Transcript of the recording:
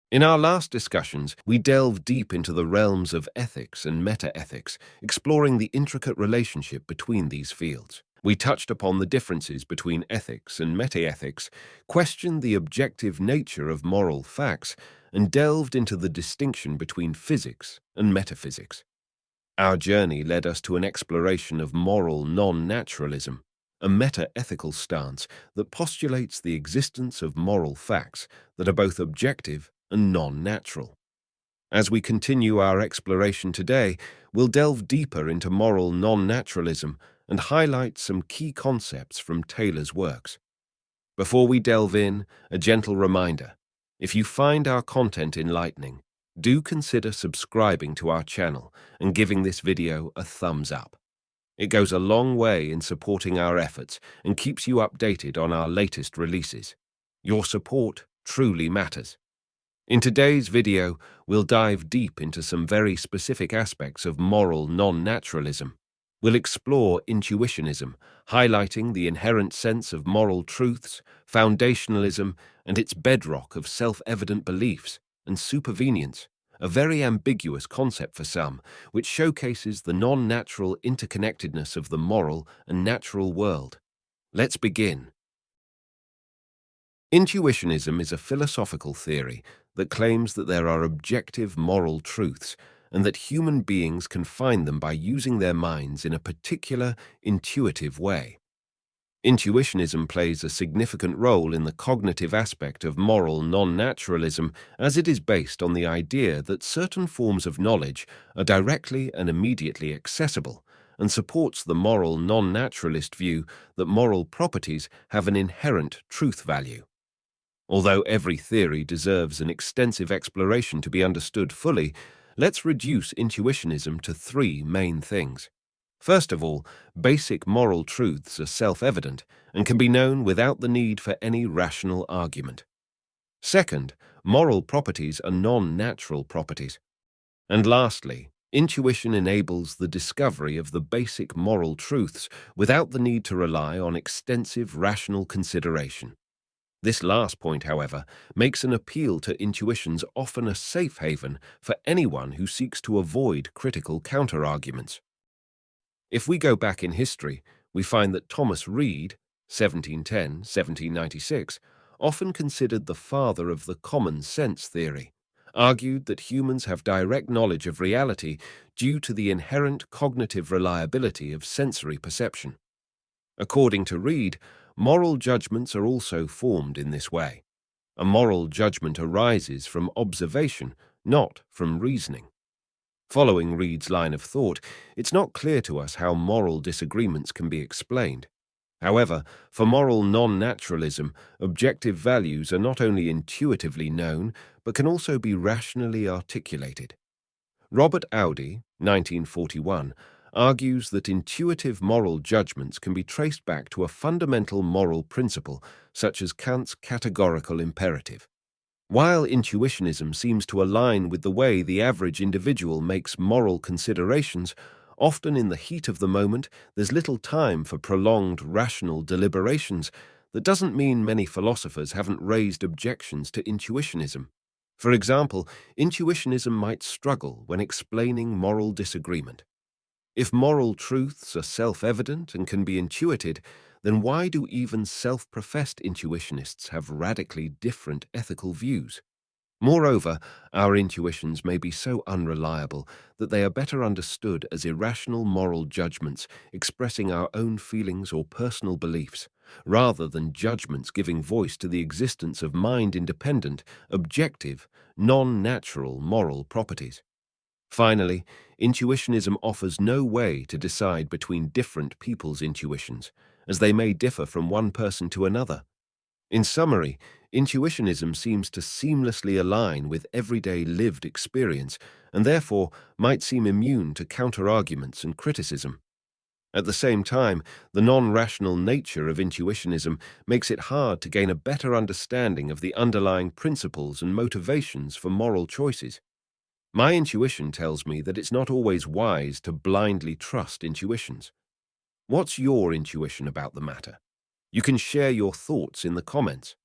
In our last discussions, we delved deep into the realms of ethics and meta-ethics, exploring the intricate relationship between these fields. We touched upon the differences between ethics and meta-ethics, questioned the objective nature of moral facts, and delved into the distinction between physics and metaphysics. Our journey led us to an exploration of moral non-naturalism, a meta-ethical stance that postulates the existence of moral facts that are both objective and non-natural. As we continue our exploration today, we'll delve deeper into moral non-naturalism and highlight some key concepts from Taylor's works. Before we delve in, a gentle reminder: if you find our content enlightening, do consider subscribing to our channel and giving this video a thumbs up. It goes a long way in supporting our efforts and keeps you updated on our latest releases. Your support truly matters. In today's video, we'll dive deep into some very specific aspects of moral non-naturalism. We'll explore Intuitionism, highlighting the inherent sense of moral truths, foundationalism, and its bedrock of self-evident beliefs, and supervenience, a very ambiguous concept for some, which showcases the non-natural interconnectedness of the moral and natural world. Let's begin. Intuitionism is a philosophical theory that claims that there are objective moral truths and that human beings can find them by using their minds in a particular, intuitive way. Intuitionism plays a significant role in the cognitive aspect of moral non-naturalism, as it is based on the idea that certain forms of knowledge are directly and immediately accessible, and supports the moral non-naturalist view that moral properties have an inherent truth value. Although every theory deserves an extensive exploration to be understood fully, let's reduce Intuitionism to three main things. First of all, basic moral truths are self-evident and can be known without the need for any rational argument. Second, moral properties are non-natural properties. And lastly, intuition enables the discovery of the basic moral truths without the need to rely on extensive rational consideration. This last point, however, makes an appeal to intuitions often a safe haven for anyone who seeks to avoid critical counter-arguments. If we go back in history, we find that Thomas Reid, 1710–1796, often considered the father of the common sense theory, argued that humans have direct knowledge of reality due to the inherent cognitive reliability of sensory perception. According to Reid, moral judgments are also formed in this way. A moral judgment arises from observation, not from reasoning. Following Reid's line of thought, it's not clear to us how moral disagreements can be explained. However, for moral non-naturalism, objective values are not only intuitively known, but can also be rationally articulated. Robert Audi, 1941, argues that intuitive moral judgments can be traced back to a fundamental moral principle, such as Kant's categorical imperative. While intuitionism seems to align with the way the average individual makes moral considerations, often in the heat of the moment, there's little time for prolonged rational deliberations. That doesn't mean many philosophers haven't raised objections to intuitionism. For example, intuitionism might struggle when explaining moral disagreement. If moral truths are self-evident and can be intuited, then why do even self-professed intuitionists have radically different ethical views? Moreover, our intuitions may be so unreliable that they are better understood as irrational moral judgments expressing our own feelings or personal beliefs, rather than judgments giving voice to the existence of mind-independent, objective, non-natural moral properties. Finally, intuitionism offers no way to decide between different people's intuitions, as they may differ from one person to another. In summary, intuitionism seems to seamlessly align with everyday lived experience and therefore might seem immune to counter-arguments and criticism. At the same time, the non-rational nature of intuitionism makes it hard to gain a better understanding of the underlying principles and motivations for moral choices. My intuition tells me that it's not always wise to blindly trust intuitions. What's your intuition about the matter? You can share your thoughts in the comments.